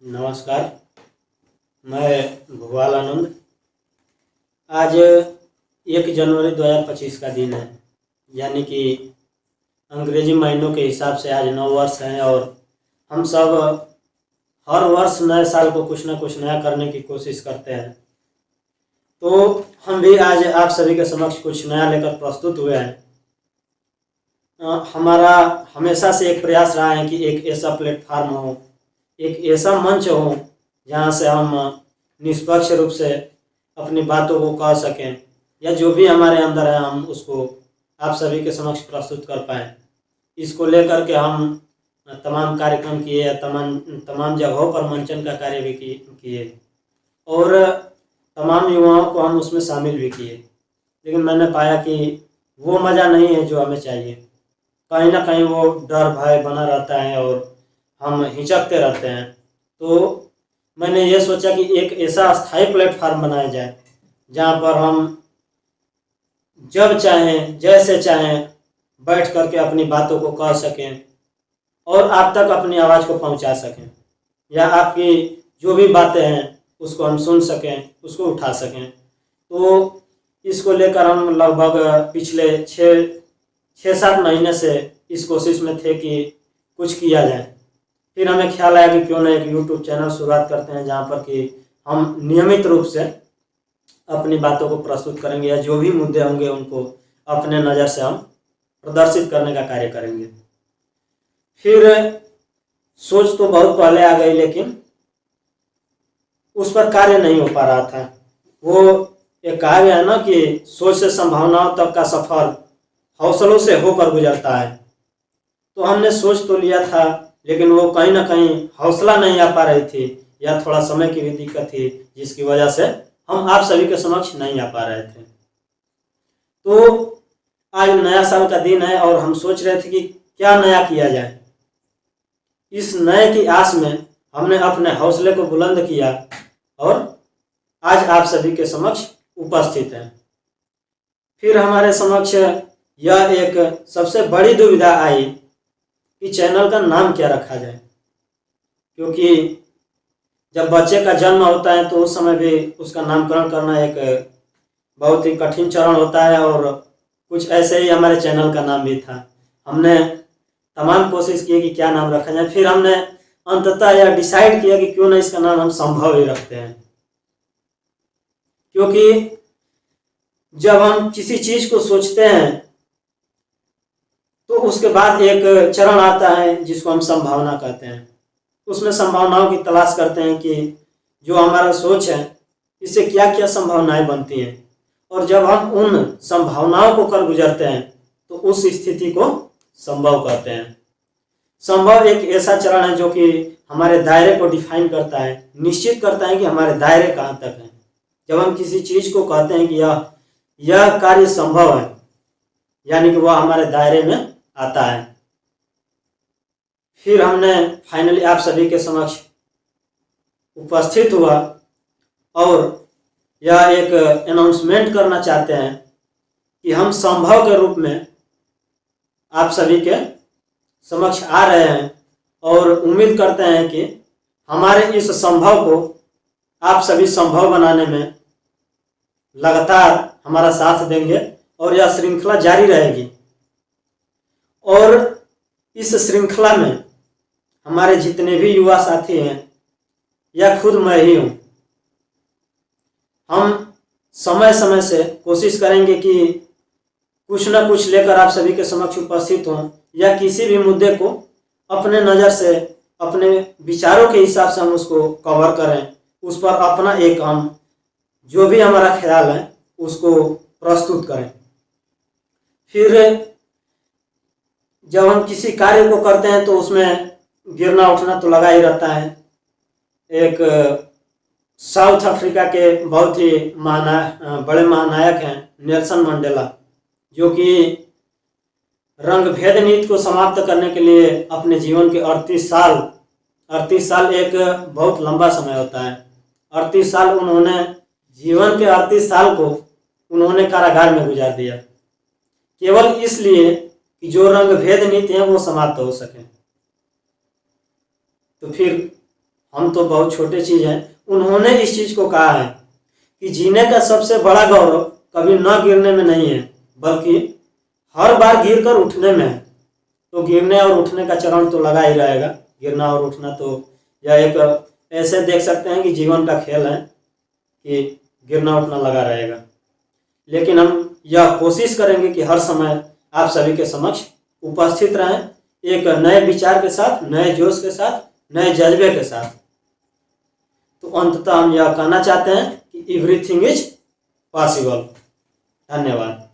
नमस्कार। मैं भुवाल आनंद। आज 1 जनवरी 2025 का दिन है, यानी कि अंग्रेजी महीनों के हिसाब से आज 9 वर्ष हैं और हम सब हर वर्ष नए साल को कुछ ना कुछ नया करने की कोशिश करते हैं। तो हम भी आज आप सभी के समक्ष कुछ नया लेकर प्रस्तुत हुए हैं। हमारा हमेशा से एक प्रयास रहा है कि एक ऐसा प्लेटफार्म हो, एक ऐसा मंच हो जहाँ से हम निष्पक्ष रूप से अपनी बातों को कह सकें या जो भी हमारे अंदर है हम उसको आप सभी के समक्ष प्रस्तुत कर पाएँ। इसको लेकर के हम तमाम कार्यक्रम किए या तमाम जगहों पर मंचन का कार्य भी किए और तमाम युवाओं को हम उसमें शामिल भी किए, लेकिन मैंने पाया कि वो मज़ा नहीं है जो हमें चाहिए। कहीं ना कहीं वो डर भय बना रहता है और हम हिचकते रहते हैं। तो मैंने ये सोचा कि एक ऐसा स्थायी प्लेटफार्म बनाया जाए जहाँ पर हम जब चाहें जैसे चाहें बैठ करके अपनी बातों को कह सकें और आप तक अपनी आवाज़ को पहुँचा सकें, या आपकी जो भी बातें हैं उसको हम सुन सकें, उसको उठा सकें। तो इसको लेकर हम लगभग पिछले 6-7 महीने से इस कोशिश में थे कि कुछ किया जाए। फिर हमें ख्याल आया कि क्यों ना एक यूट्यूब चैनल शुरुआत करते हैं जहाँ पर कि हम नियमित रूप से अपनी बातों को प्रस्तुत करेंगे या जो भी मुद्दे होंगे उनको अपने नज़र से हम प्रदर्शित करने का कार्य करेंगे। फिर सोच तो बहुत पहले आ गई, लेकिन उस पर कार्य नहीं हो पा रहा था। वो एक कहा गया है ना कि सोच से संभावनाओं तक का सफर हौसलों से होकर गुजरता है। तो हमने सोच तो लिया था, लेकिन वो कहीं ना कहीं हौसला नहीं आ पा रही थी या थोड़ा समय की भी दिक्कत थी, जिसकी वजह से हम आप सभी के समक्ष नहीं आ पा रहे थे। तो आज नया साल का दिन है और हम सोच रहे थे कि क्या नया किया जाए। इस नए की आस में हमने अपने हौसले को बुलंद किया और आज आप सभी के समक्ष उपस्थित हैं। फिर हमारे समक्ष यह एक सबसे बड़ी दुविधा आई कि चैनल का नाम क्या रखा जाए, क्योंकि जब बच्चे का जन्म होता है तो उस समय भी उसका नामकरण करना एक बहुत ही कठिन चरण होता है और कुछ ऐसे ही हमारे चैनल का नाम भी था। हमने तमाम कोशिश की कि क्या नाम रखा जाए। फिर हमने अंततः यह डिसाइड किया कि क्यों ना इसका नाम हम संभव ही रखते हैं, क्योंकि जब हम किसी चीज़ को सोचते हैं तो उसके बाद एक चरण आता है जिसको हम संभावना कहते हैं। उसमें संभावनाओं की तलाश करते हैं कि जो हमारा सोच है इससे क्या क्या संभावनाएं बनती हैं, और जब हम उन संभावनाओं को कर गुजरते हैं तो उस स्थिति को संभव कहते हैं। संभव एक ऐसा चरण है जो कि हमारे दायरे को डिफाइन करता है, निश्चित करता है कि हमारे दायरे कहाँ तक हैं। जब हम किसी चीज़ को कहते हैं कि यह कार्य संभव है, यानी कि वह हमारे दायरे में आता है। फिर हमने फाइनली आप सभी के समक्ष उपस्थित हुआ और यह एक अनाउंसमेंट करना चाहते हैं कि हम संभव के रूप में आप सभी के समक्ष आ रहे हैं और उम्मीद करते हैं कि हमारे इस संभव को आप सभी संभव बनाने में लगातार हमारा साथ देंगे और यह श्रृंखला जारी रहेगी। और इस श्रृंखला में हमारे जितने भी युवा साथी हैं या खुद मैं ही हूँ, हम समय समय से कोशिश करेंगे कि कुछ न कुछ लेकर आप सभी के समक्ष उपस्थित हों या किसी भी मुद्दे को अपने नज़र से अपने विचारों के हिसाब से हम उसको कवर करें, उस पर अपना एक हम जो भी हमारा ख्याल है उसको प्रस्तुत करें। फिर जब हम किसी कार्य को करते हैं तो उसमें गिरना उठना तो लगा ही रहता है। एक साउथ अफ्रीका के बहुत ही बड़े महानायक हैं नेल्सन मंडेला, जो कि रंग भेद नीति को समाप्त करने के लिए अपने जीवन के 38 साल एक बहुत लंबा समय होता है। 38 साल उन्होंने जीवन के 38 साल को उन्होंने कारागार में गुजार दिया, केवल इसलिए कि जो रंग भेद नीति है वो समाप्त हो सके। तो फिर हम तो बहुत छोटे चीज़ हैं। उन्होंने इस चीज़ को कहा है कि जीने का सबसे बड़ा गौरव कभी न गिरने में नहीं है, बल्कि हर बार गिर कर उठने में है। तो गिरने और उठने का चरण तो लगा ही रहेगा। गिरना और उठना तो यह एक ऐसे देख सकते हैं कि जीवन का खेल है कि गिरना उठना लगा रहेगा। लेकिन हम यह कोशिश करेंगे कि हर समय आप सभी के समक्ष उपस्थित रहें, एक नए विचार के साथ, नए जोश के साथ, नए जज्बे के साथ। तो अंततः हम यह कहना चाहते हैं कि एवरीथिंग इज पॉसिबल। धन्यवाद।